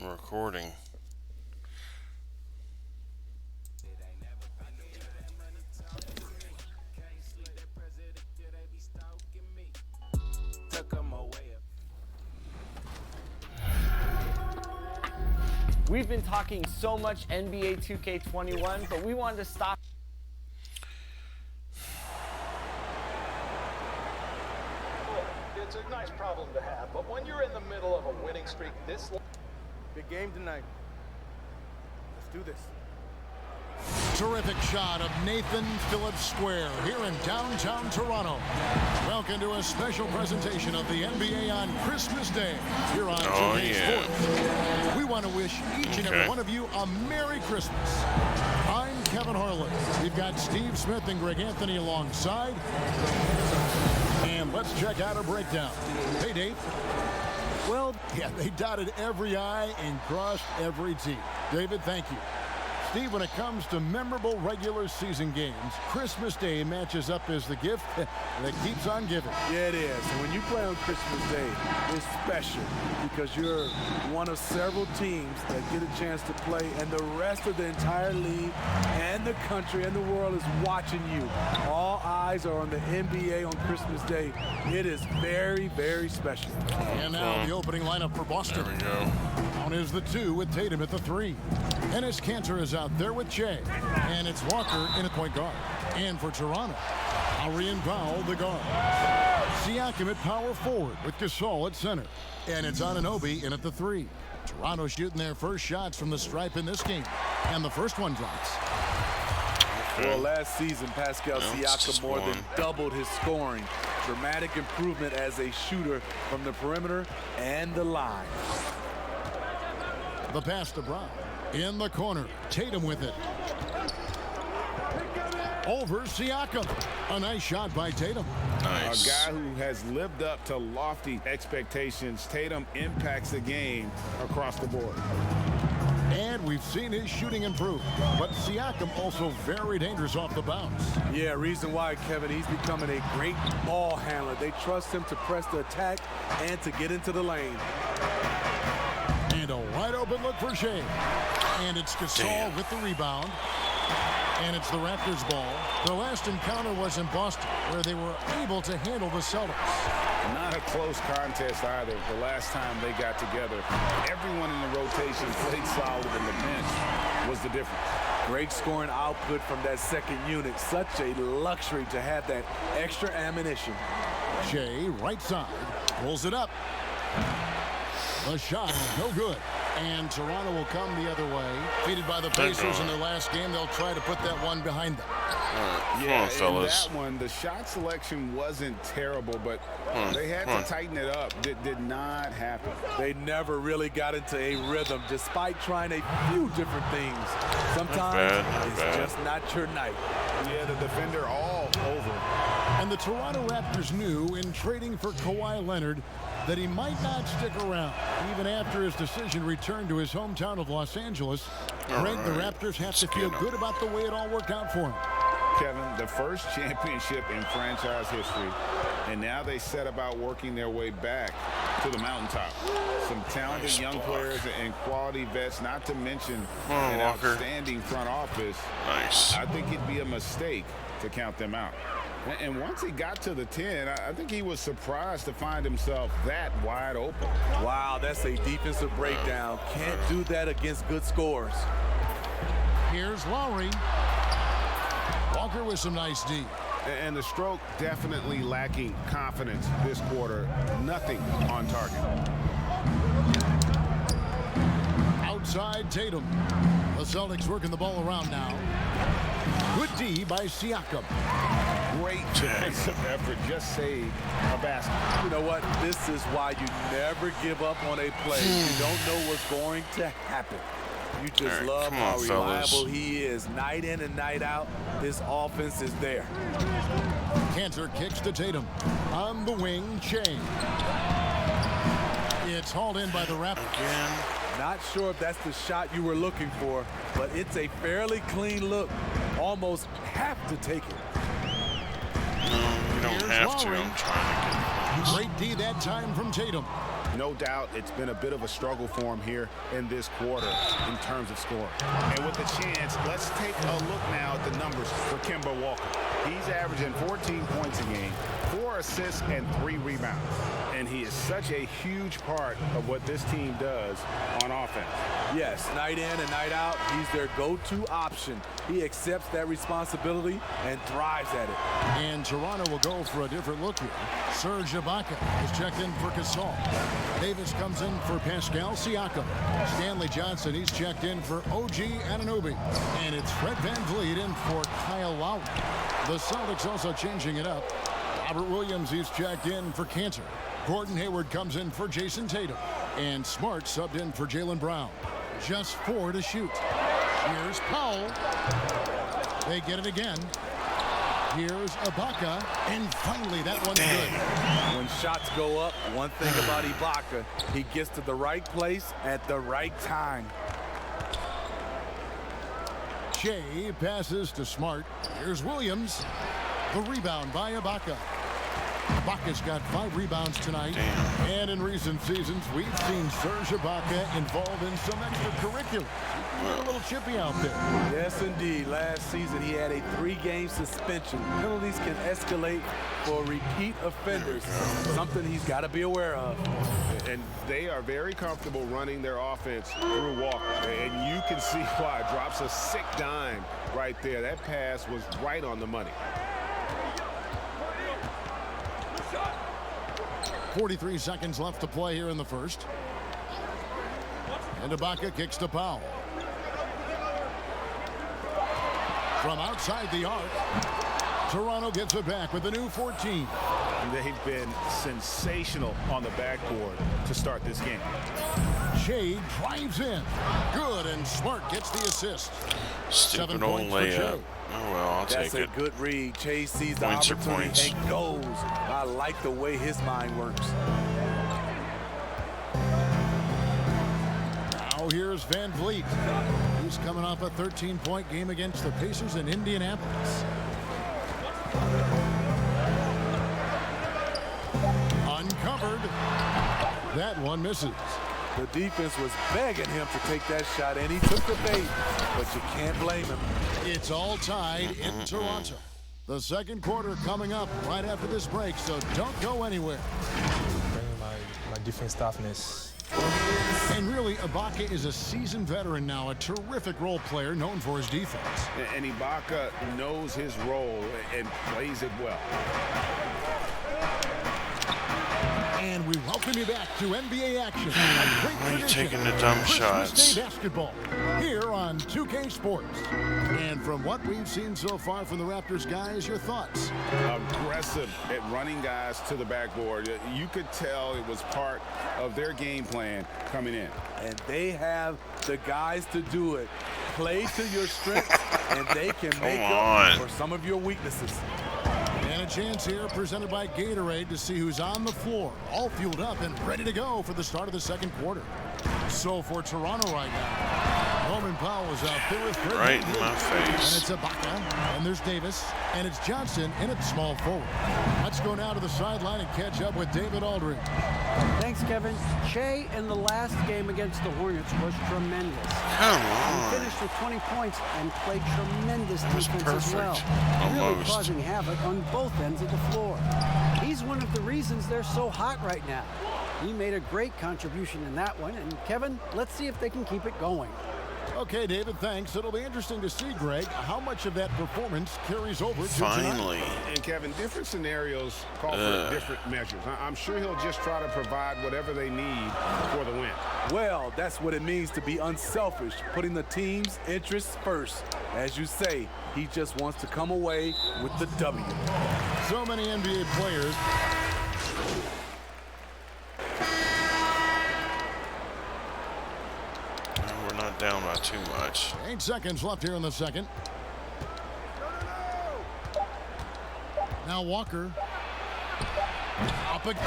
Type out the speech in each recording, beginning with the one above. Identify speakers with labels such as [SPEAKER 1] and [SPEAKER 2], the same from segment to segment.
[SPEAKER 1] recording.
[SPEAKER 2] We've been talking so much NBA 2K21, but we wanted to stop.
[SPEAKER 3] It's a nice problem to have, but when you're in the middle of a winning streak this long...
[SPEAKER 4] Big game tonight. Let's do this.
[SPEAKER 5] Terrific shot of Nathan Phillips Square here in downtown Toronto. Welcome to a special presentation of the NBA on Christmas Day here on 2K Sports. We want to wish each and every one of you a Merry Christmas. I'm Kevin Harlan. We've got Steve Smith and Greg Anthony alongside. And let's check out a breakdown. Hey, Dave. Well, yeah, they dotted every I and crossed every T. David, thank you. Steve, when it comes to memorable regular season games, Christmas Day matches up as the gift that keeps on giving.
[SPEAKER 4] Yeah, it is. And when you play on Christmas Day, it's special because you're one of several teams that get a chance to play, and the rest of the entire league and the country and the world is watching you. All eyes are on the NBA on Christmas Day. It is very, very special.
[SPEAKER 5] And now the opening lineup for Boston.
[SPEAKER 1] There we go.
[SPEAKER 5] On is the 2 with Tatum at the 3. Ennis Cantor is out there with Shea. And it's Walker in at point guard. And for Toronto, Lowry and Powell, the guard. Siakam at power forward with Gasol at center. And it's Anunoby in at the 3. Toronto shooting their first shots from the stripe in this game. And the first one drops.
[SPEAKER 4] Well, last season, Pascal Siakam more than doubled his scoring. Dramatic improvement as a shooter from the perimeter and the line.
[SPEAKER 5] The pass to Brown. In the corner. Tatum with it. Over Siakam. A nice shot by Tatum.
[SPEAKER 1] Nice.
[SPEAKER 6] A guy who has lived up to lofty expectations. Tatum impacts the game across the board.
[SPEAKER 5] And we've seen his shooting improve. But Siakam also very dangerous off the bounce.
[SPEAKER 4] Yeah, reason why, Kevin, he's becoming a great ball handler. They trust him to press the attack and to get into the lane.
[SPEAKER 5] And a wide open look for Shea. And it's Gasol with the rebound. And it's the Raptors' ball. Their last encounter was in Boston, where they were able to handle the Celtics.
[SPEAKER 6] Not a close contest either. The last time they got together, everyone in the rotation played solid, and the bench was the difference.
[SPEAKER 4] Great scoring output from that second unit. Such a luxury to have that extra ammunition.
[SPEAKER 5] Shea, right side, pulls it up. The shot, no good. And Toronto will come the other way. Defeated by the Pacers in their last game, they'll try to put that one behind them.
[SPEAKER 6] Yeah, in that one, the shot selection wasn't terrible, but they had to tighten it up. It did not happen.
[SPEAKER 4] They never really got into a rhythm, despite trying a few different things. Sometimes it's just not your night.
[SPEAKER 6] Yeah, the defender all over.
[SPEAKER 5] And the Toronto Raptors knew in trading for Kawhi Leonard that he might not stick around, even after his decision returned to his hometown of Los Angeles. Greg, the Raptors have to feel good about the way it all worked out for him.
[SPEAKER 6] Kevin, the first championship in franchise history, and now they set about working their way back to the mountaintop. Some talented young players and quality vets, not to mention an outstanding front office.
[SPEAKER 1] Nice.
[SPEAKER 6] I think it'd be a mistake to count them out. And once he got to the 10, I think he was surprised to find himself that wide open.
[SPEAKER 4] Wow, that's a defensive breakdown. Can't do that against good scores.
[SPEAKER 5] Here's Lowry. Walker with some nice D.
[SPEAKER 6] And the stroke definitely lacking confidence this quarter. Nothing on target.
[SPEAKER 5] Outside Tatum. The Celtics working the ball around now. Good D by Siakam.
[SPEAKER 6] Great defensive effort. Just saved a basket.
[SPEAKER 4] You know what? This is why you never give up on a play. You don't know what's going to happen. You just love how reliable he is. Night in and night out, this offense is there.
[SPEAKER 5] Cantor kicks to Tatum. On the wing, Shea. It's hauled in by the Raptors.
[SPEAKER 1] Again.
[SPEAKER 4] Not sure if that's the shot you were looking for, but it's a fairly clean look. Almost have to take it.
[SPEAKER 1] No, you don't have to. I'm trying to get
[SPEAKER 5] Great D that time from Tatum.
[SPEAKER 6] No doubt it's been a bit of a struggle for him here in this quarter in terms of scoring. And with the chance, let's take a look now at the numbers for Kemba Walker. He's averaging 14 points a game, 4 assists, and 3 rebounds. And he is such a huge part of what this team does on offense.
[SPEAKER 4] Yes, night in and night out, he's their go-to option. He accepts that responsibility and thrives at it.
[SPEAKER 5] And Toronto will go for a different look here. Serge Ibaka is checked in for Gasol. Davis comes in for Pascal Siakam. Stanley Johnson, he's checked in for OG Anunoby. And it's Fred VanVleet in for Kyle Lowry. The Celtics also changing it up. Robert Williams, he's checked in for Cantor. Gordon Hayward comes in for Jason Tatum. And Smart subbed in for Jaylen Brown. Just 4 to shoot. Here's Powell. They get it again. Here's Ibaka. And finally, that one's good.
[SPEAKER 4] When shots go up, one thing about Ibaka, he gets to the right place at the right time.
[SPEAKER 5] Shea passes to Smart. Here's Williams. The rebound by Ibaka. Ibaka's got 5 rebounds tonight.
[SPEAKER 1] Damn.
[SPEAKER 5] And in recent seasons, we've seen Serge Ibaka involved in some extracurriculars. A little chippy out there.
[SPEAKER 4] Yes, indeed. Last season, he had a 3-game suspension. Penalties can escalate for repeat offenders, something he's got to be aware of.
[SPEAKER 6] And they are very comfortable running their offense through Walker. And you can see why. Drops a sick dime right there. That pass was right on the money.
[SPEAKER 5] 43 seconds left to play here in the first. And Ibaka kicks to Powell. From outside the arc, Toronto gets it back with a new 14.
[SPEAKER 6] They've been sensational on the backboard to start this game.
[SPEAKER 5] Shea drives in. Good, and Smart gets the assist. 7
[SPEAKER 1] Stupid old
[SPEAKER 5] points for
[SPEAKER 1] layup.
[SPEAKER 5] Shea.
[SPEAKER 1] Oh, well, I'll
[SPEAKER 4] That's
[SPEAKER 1] take
[SPEAKER 4] a
[SPEAKER 1] it.
[SPEAKER 4] good read. Chase sees the
[SPEAKER 1] Points are
[SPEAKER 4] opportunity
[SPEAKER 1] points.
[SPEAKER 4] and goes. I like the way his mind works.
[SPEAKER 5] Now here's VanVleet. He's coming off a 13-point game against the Pacers in Indianapolis. Uncovered. That one misses.
[SPEAKER 4] The defense was begging him to take that shot, and he took the bait, but you can't blame him.
[SPEAKER 5] It's all tied in Toronto. The second quarter coming up right after this break, so don't go anywhere.
[SPEAKER 7] Bringing my defense toughness.
[SPEAKER 5] And really, Ibaka is a seasoned veteran now, a terrific role player known for his defense.
[SPEAKER 6] And Ibaka knows his role and plays it well.
[SPEAKER 5] And we welcome you back to NBA action.
[SPEAKER 1] Why are you taking the dumb shots?
[SPEAKER 5] Christmas Day basketball here on 2K Sports. And from what we've seen so far from the Raptors guys, your thoughts?
[SPEAKER 6] Aggressive at running guys to the backboard. You could tell it was part of their game plan coming in.
[SPEAKER 4] And they have the guys to do it. Play to your strengths, and they can make up for some of your weaknesses.
[SPEAKER 5] And a chance here presented by Gatorade to see who's on the floor, all fueled up and ready to go for the start of the second quarter. So for Toronto right now, Norman Powell is out there with Fred
[SPEAKER 1] Right in
[SPEAKER 5] VanVleet.
[SPEAKER 1] my face.
[SPEAKER 5] And it's Ibaka, and there's Davis, and it's Johnson in at small forward. Let's go now to the sideline and catch up with David Aldridge.
[SPEAKER 8] Thanks, Kevin. Shea in the last game against the Hornets was tremendous.
[SPEAKER 1] Come
[SPEAKER 8] He
[SPEAKER 1] on.
[SPEAKER 8] finished with 20 points and played tremendous
[SPEAKER 1] was
[SPEAKER 8] defense as well.
[SPEAKER 1] perfect.
[SPEAKER 8] Really
[SPEAKER 1] Almost.
[SPEAKER 8] causing havoc on both ends of the floor. He's one of the reasons they're so hot right now. He made a great contribution in that one. And Kevin, let's see if they can keep it going.
[SPEAKER 5] Okay, David, thanks. It'll be interesting to see, Greg, how much of that performance carries over to tonight.
[SPEAKER 1] Finally.
[SPEAKER 6] And Kevin, different scenarios call for different measures. I'm sure he'll just try to provide whatever they need for the win.
[SPEAKER 4] Well, that's what it means to be unselfish, putting the team's interests first. As you say, he just wants to come away with the W.
[SPEAKER 5] So many NBA players.
[SPEAKER 1] We're not down by too much.
[SPEAKER 5] 8 seconds left here in the second. Now Walker. Up again.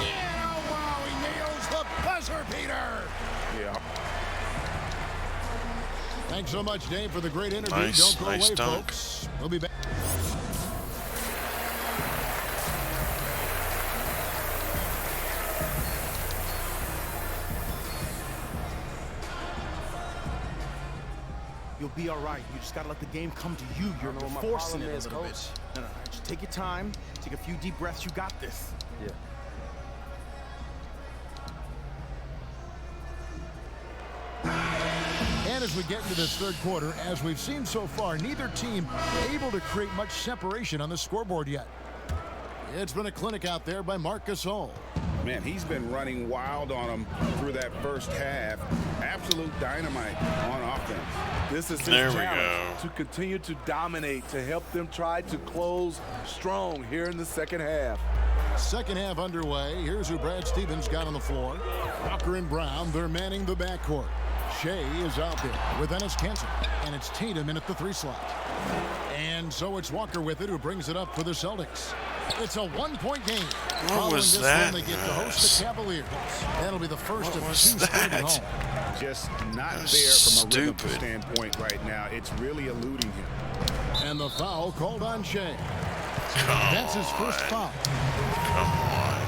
[SPEAKER 5] Yeah, wow, he nails the buzzer beater.
[SPEAKER 6] Yeah.
[SPEAKER 5] Thanks so much, Dave, for the great interview.
[SPEAKER 1] Nice,
[SPEAKER 5] Don't go
[SPEAKER 1] nice
[SPEAKER 5] away,
[SPEAKER 1] dunk.
[SPEAKER 5] folks. We'll be back.
[SPEAKER 9] You'll be all right. You just gotta let the game come to you. You're forcing it a little bit. No, just take your time. Take a few deep breaths. You got this.
[SPEAKER 4] Yeah.
[SPEAKER 5] And as we get into this third quarter, as we've seen so far, neither team able to create much separation on the scoreboard yet. It's been a clinic out there by Marc Gasol.
[SPEAKER 6] Man, he's been running wild on them through that first half. Absolute dynamite on offense.
[SPEAKER 4] This is his
[SPEAKER 1] There we
[SPEAKER 4] challenge
[SPEAKER 1] go.
[SPEAKER 4] to continue to dominate, to help them try to close strong here in the second half.
[SPEAKER 5] Second half underway. Here's who Brad Stevens got on the floor. Walker and Brown, they're manning the backcourt. Shea is out there with Ennis Cancer, and it's Tatum in at the 3 slot. And so it's Walker with it, who brings it up for the Celtics. It's a 1-point game.
[SPEAKER 1] What was
[SPEAKER 5] this
[SPEAKER 1] that?
[SPEAKER 5] One, they get to host the Cavaliers. That'll be the first of 2 straight at home.
[SPEAKER 6] Just not there
[SPEAKER 1] was
[SPEAKER 6] from a rhythm
[SPEAKER 1] stupid.
[SPEAKER 6] standpoint right now. It's really eluding him.
[SPEAKER 5] And the foul called on Shea.
[SPEAKER 1] Come
[SPEAKER 5] That's his first foul.
[SPEAKER 1] Come on.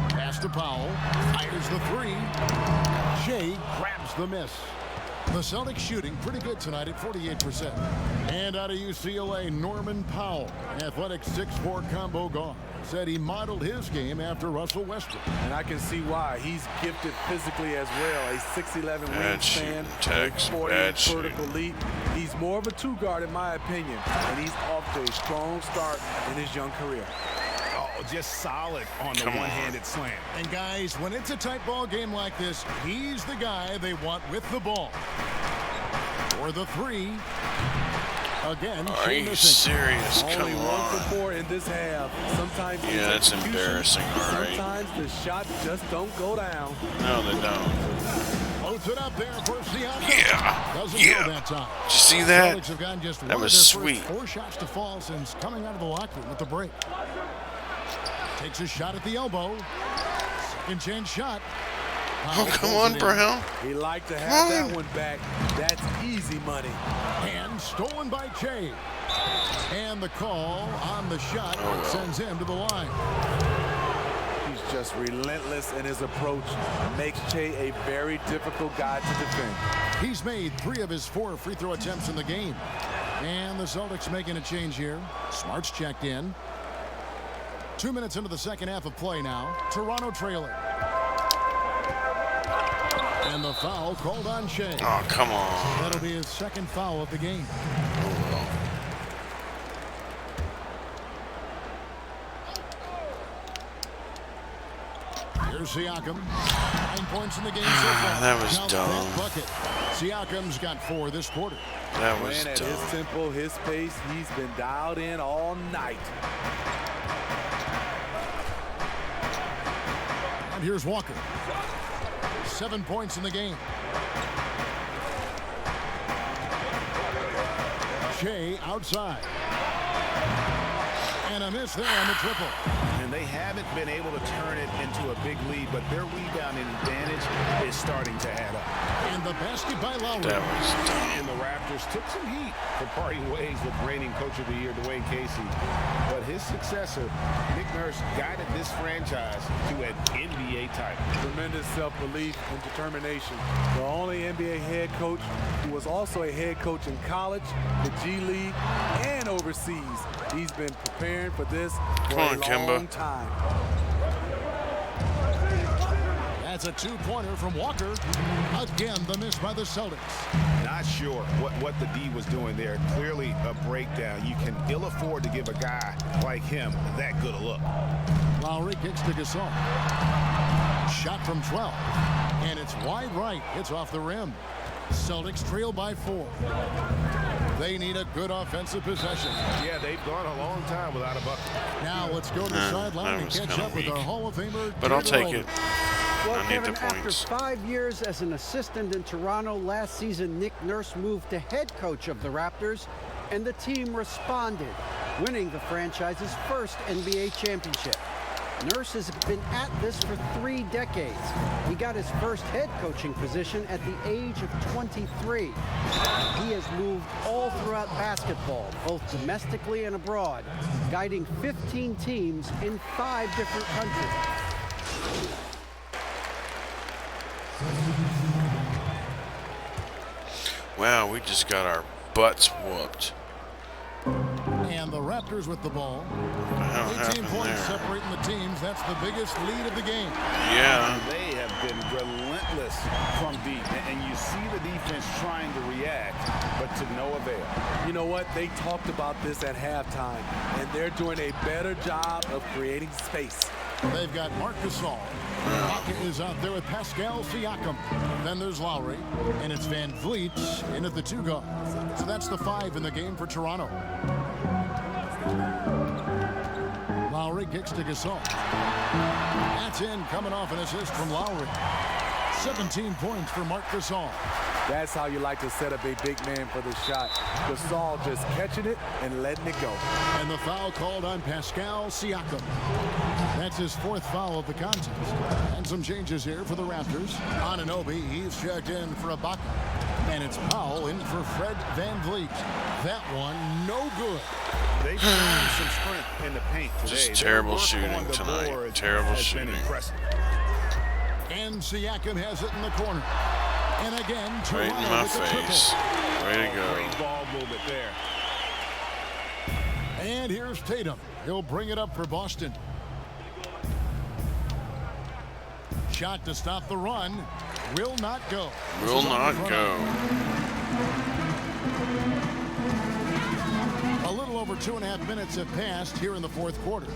[SPEAKER 5] Pass to Powell. Fires the 3. Shea grabs the miss. The Celtics shooting pretty good tonight at 48%. And out of UCLA, Norman Powell, athletic 6'4" combo guard, said he modeled his game after Russell Westbrook.
[SPEAKER 4] And I can see why. He's gifted physically as well. A 6'11"
[SPEAKER 1] Bad
[SPEAKER 4] wingspan,
[SPEAKER 1] shooting,
[SPEAKER 4] a
[SPEAKER 1] Tex.
[SPEAKER 4] 40-inch
[SPEAKER 1] Bad
[SPEAKER 4] vertical
[SPEAKER 1] shooting.
[SPEAKER 4] leap. He's more of a 2-guard in my opinion, and he's off to a strong start in his young career.
[SPEAKER 6] Oh, just solid on the
[SPEAKER 1] Come on.
[SPEAKER 6] one-handed slam.
[SPEAKER 5] And guys, when it's a tight ball game like this, he's the guy they want with the ball. For the 3. Again,
[SPEAKER 1] Are
[SPEAKER 5] Shea
[SPEAKER 1] you
[SPEAKER 5] missing.
[SPEAKER 1] serious?
[SPEAKER 4] Only
[SPEAKER 1] Come
[SPEAKER 4] 1
[SPEAKER 1] on.
[SPEAKER 4] for 4 in this half. Sometimes it's
[SPEAKER 1] Yeah, that's
[SPEAKER 4] execution.
[SPEAKER 1] embarrassing, all right.
[SPEAKER 4] Sometimes the shots just don't go down.
[SPEAKER 1] No, they don't.
[SPEAKER 5] Floats it up there for Siakam.
[SPEAKER 1] Yeah.
[SPEAKER 5] Doesn't
[SPEAKER 1] Yeah.
[SPEAKER 5] go that time.
[SPEAKER 1] Did you see that?
[SPEAKER 5] Celtics have gotten just
[SPEAKER 1] That
[SPEAKER 5] one of
[SPEAKER 1] was
[SPEAKER 5] their
[SPEAKER 1] sweet.
[SPEAKER 5] first 4 shots to fall since coming out of the locker room with the break. Takes a shot at the elbow. Second chance shot.
[SPEAKER 1] Oh, come on, Brown.
[SPEAKER 4] He liked to have that one back. That's easy money.
[SPEAKER 5] And stolen by Shea. And the call on the shot sends him to the line.
[SPEAKER 4] He's just relentless in his approach. Makes Shea a very difficult guy to defend.
[SPEAKER 5] He's made 3 of his 4 free throw attempts in the game. And the Celtics making a change here. Smart's checked in. 2 minutes into the second half of play now. Toronto trailing. And the foul called on Shea.
[SPEAKER 1] Oh, come on.
[SPEAKER 5] That'll be his second foul of the game. Here's Siakam. 9 points in the game so far.
[SPEAKER 1] That was
[SPEAKER 5] Count
[SPEAKER 1] dumb.
[SPEAKER 5] that bucket. Siakam's got 4 this quarter.
[SPEAKER 1] That was
[SPEAKER 4] Playing at his
[SPEAKER 1] dumb.
[SPEAKER 4] tempo, his pace, he's been dialed in all night.
[SPEAKER 5] And here's Walker. 7 points in the game. Shea outside. And a miss there on the triple.
[SPEAKER 6] And they haven't been able to turn it into a big lead, but their rebounding advantage is starting to add up.
[SPEAKER 5] And the basket by Lowry.
[SPEAKER 1] That was dumb.
[SPEAKER 6] And the Raptors took some heat for parting ways with reigning Coach of the Year, Dwayne Casey. But his successor, Nick Nurse, guided this franchise to an NBA title.
[SPEAKER 4] Tremendous self-belief and determination. The only NBA head coach who was also a head coach in college, the G League, and overseas. He's been preparing for this for
[SPEAKER 1] Come on,
[SPEAKER 4] a
[SPEAKER 1] Kemba.
[SPEAKER 4] long time.
[SPEAKER 5] That's a 2-pointer from Walker. Again, the miss by the Celtics.
[SPEAKER 6] Not sure what the D was doing there. Clearly a breakdown. You can ill afford to give a guy like him that good a look.
[SPEAKER 5] Lowry kicks to Gasol. Shot from 12. And it's wide right. It's off the rim. Celtics trail by 4. They need a good offensive possession.
[SPEAKER 6] Yeah, they've gone a long time without a bucket.
[SPEAKER 5] Now let's go to the sideline
[SPEAKER 1] that
[SPEAKER 5] and
[SPEAKER 1] was
[SPEAKER 5] catch
[SPEAKER 1] kinda
[SPEAKER 5] up with
[SPEAKER 1] weak.
[SPEAKER 5] our Hall of Famer.
[SPEAKER 1] But I'll
[SPEAKER 5] David
[SPEAKER 1] take
[SPEAKER 5] Older.
[SPEAKER 1] it.
[SPEAKER 8] Well,
[SPEAKER 1] I need the
[SPEAKER 8] Kevin, after
[SPEAKER 1] points.
[SPEAKER 8] 5 years as an assistant in Toronto last season, Nick Nurse moved to head coach of the Raptors, and the team responded, winning the franchise's first NBA championship. Nurse has been at this for 3 decades. He got his first head coaching position at the age of 23. He has moved all throughout basketball, both domestically and abroad, guiding 15 teams in 5 different countries.
[SPEAKER 1] Wow, we just got our butts whooped.
[SPEAKER 5] And the Raptors with the ball. 18 points separating the teams. That's the biggest lead of the game.
[SPEAKER 1] Yeah.
[SPEAKER 6] They have been relentless from deep. And you see the defense trying to react, but to no avail.
[SPEAKER 4] You know what? They talked about this at halftime, and they're doing a better job of creating space.
[SPEAKER 5] They've got Marc Gasol. Rocket is out there with Pascal Siakam. Then there's Lowry, and it's Van Vliet in at the 2 guard. So that's the 5 in the game for Toronto. Lowry kicks to Gasol. That's in, coming off an assist from Lowry. 17 points for Marc Gasol.
[SPEAKER 4] That's how you like to set up a big man for the shot. Gasol just catching it and letting it go.
[SPEAKER 5] And the foul called on Pascal Siakam. That's his 4th foul of the contest. And some changes here for the Raptors. Anunoby, he's checked in for Ibaka. And it's Powell in for Fred Van Vliet. That one, no good.
[SPEAKER 6] They've shown some strength in the paint today.
[SPEAKER 1] Just terrible shooting tonight. Terrible shooting.
[SPEAKER 5] And Siakam has it in the corner. And again,
[SPEAKER 1] right in my face. Way to go.
[SPEAKER 6] Great ball movement there.
[SPEAKER 5] And here's Tatum. He'll bring it up for Boston. Shot to stop the run. Will not go.
[SPEAKER 1] Will not go.
[SPEAKER 5] A little over 2.5 minutes have passed here in the 4th quarter.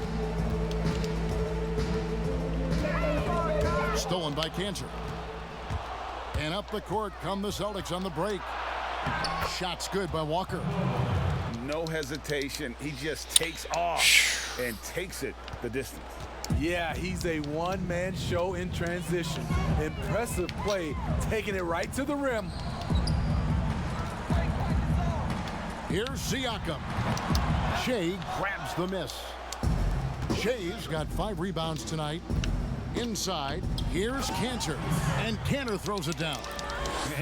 [SPEAKER 5] Stolen by Cantor. And up the court come the Celtics on the break. Shot's good by Walker.
[SPEAKER 6] No hesitation. He just takes off and takes it the distance.
[SPEAKER 4] Yeah, he's a one-man show in transition. Impressive play, taking it right to the rim.
[SPEAKER 5] Here's Siakam. Shea grabs the miss. Shea's got 5 rebounds tonight. Inside, here's Cantor. And Cantor throws it down.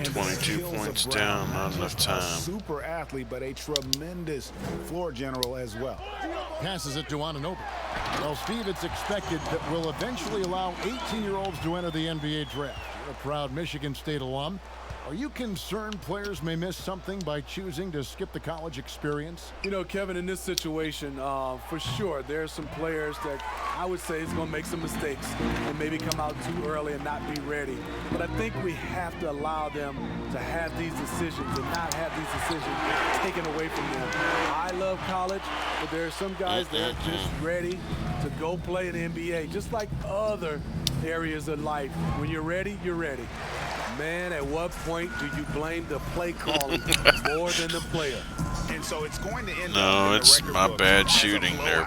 [SPEAKER 1] 22 points down, not enough time.
[SPEAKER 6] Super athlete, but a tremendous floor general as well.
[SPEAKER 5] Passes it to Anunoby. Well, Steve, it's expected that we'll eventually allow 18-year-olds to enter the NBA draft. You're a proud Michigan State alum. Are you concerned players may miss something by choosing to skip the college experience?
[SPEAKER 4] You know, Kevin, in this situation, for sure, there's some players that I would say is going to make some mistakes and maybe come out too early and not be ready. But I think we have to allow them to have these decisions and not have these decisions taken away from them. I love college, but there are some guys that are just ready to go play in the NBA, just like other areas of life. When you're ready, you're ready. Man, at what point do you blame the play calling more than the player?
[SPEAKER 6] And so it's going to end
[SPEAKER 1] No,
[SPEAKER 6] up
[SPEAKER 1] it's my bad shooting there,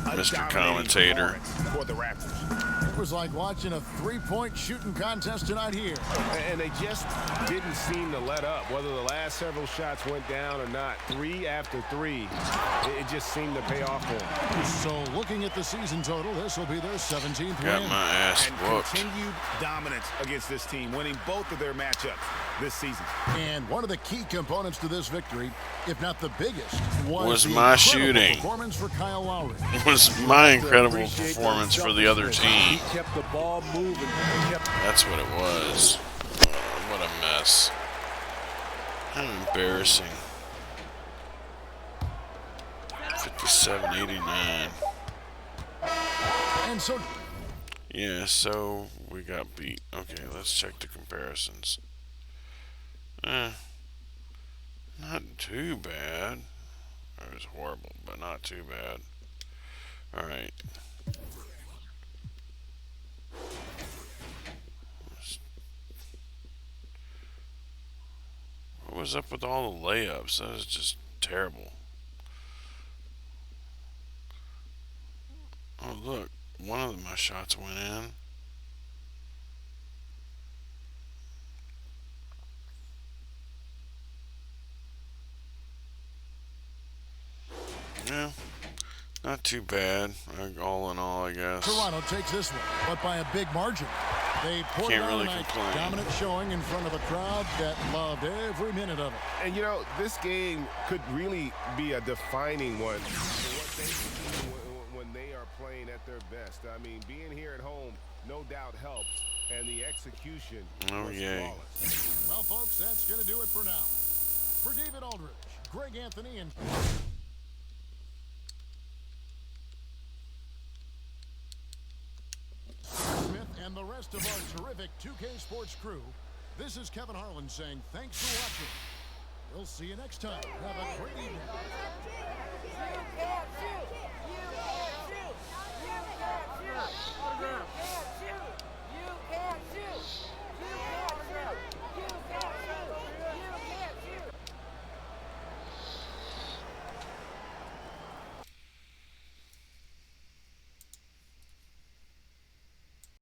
[SPEAKER 1] Mr. Commentator.
[SPEAKER 6] For the Raptors.
[SPEAKER 5] It was like watching a 3-point shooting contest tonight here.
[SPEAKER 10] And they just didn't seem to let up. Whether the last several shots went down or not, 3 after 3, it just seemed to pay off for them.
[SPEAKER 5] So looking at the season total, this will be their 17th
[SPEAKER 1] Got
[SPEAKER 5] win.
[SPEAKER 1] my ass
[SPEAKER 6] And
[SPEAKER 1] whooped.
[SPEAKER 6] continued dominance against this team, winning both of their matchups this season.
[SPEAKER 5] And one of the key components to this victory, if not the biggest,
[SPEAKER 1] Was
[SPEAKER 5] the
[SPEAKER 1] my
[SPEAKER 5] incredible
[SPEAKER 1] shooting.
[SPEAKER 5] performance for Kyle Lowry.
[SPEAKER 1] It was my incredible performance for the other team.
[SPEAKER 4] He kept the ball moving.
[SPEAKER 1] That's what it was. What a mess. How embarrassing. 57-89.
[SPEAKER 5] And so
[SPEAKER 1] Yeah, so we got beat. Okay, let's check the comparisons. Not too bad. It was horrible, but not too bad. Alright. What was up with all the layups? That was just terrible. Oh, look. One of my shots went in. Yeah, not too bad. All in all, I guess.
[SPEAKER 5] Toronto takes this one, but by a big margin. They poured
[SPEAKER 1] Can't
[SPEAKER 5] it
[SPEAKER 1] really
[SPEAKER 5] on a
[SPEAKER 1] complain.
[SPEAKER 5] dominant showing in front of a crowd that loved every minute of it.
[SPEAKER 10] And, you know, this game could really be a defining one for what they can do when they are playing at their best. I mean, being here at home, no doubt helps, and the execution
[SPEAKER 1] Oh,
[SPEAKER 10] was
[SPEAKER 1] yay.
[SPEAKER 10] flawless.
[SPEAKER 5] Well, folks, that's going to do it for now. For David Aldridge, Greg Anthony, and Smith, and the rest of our terrific 2K Sports crew, this is Kevin Harlan saying thanks for watching. We'll see you next time. Have a great evening.
[SPEAKER 11] You can't shoot! You can't shoot! You can't shoot! You can't shoot!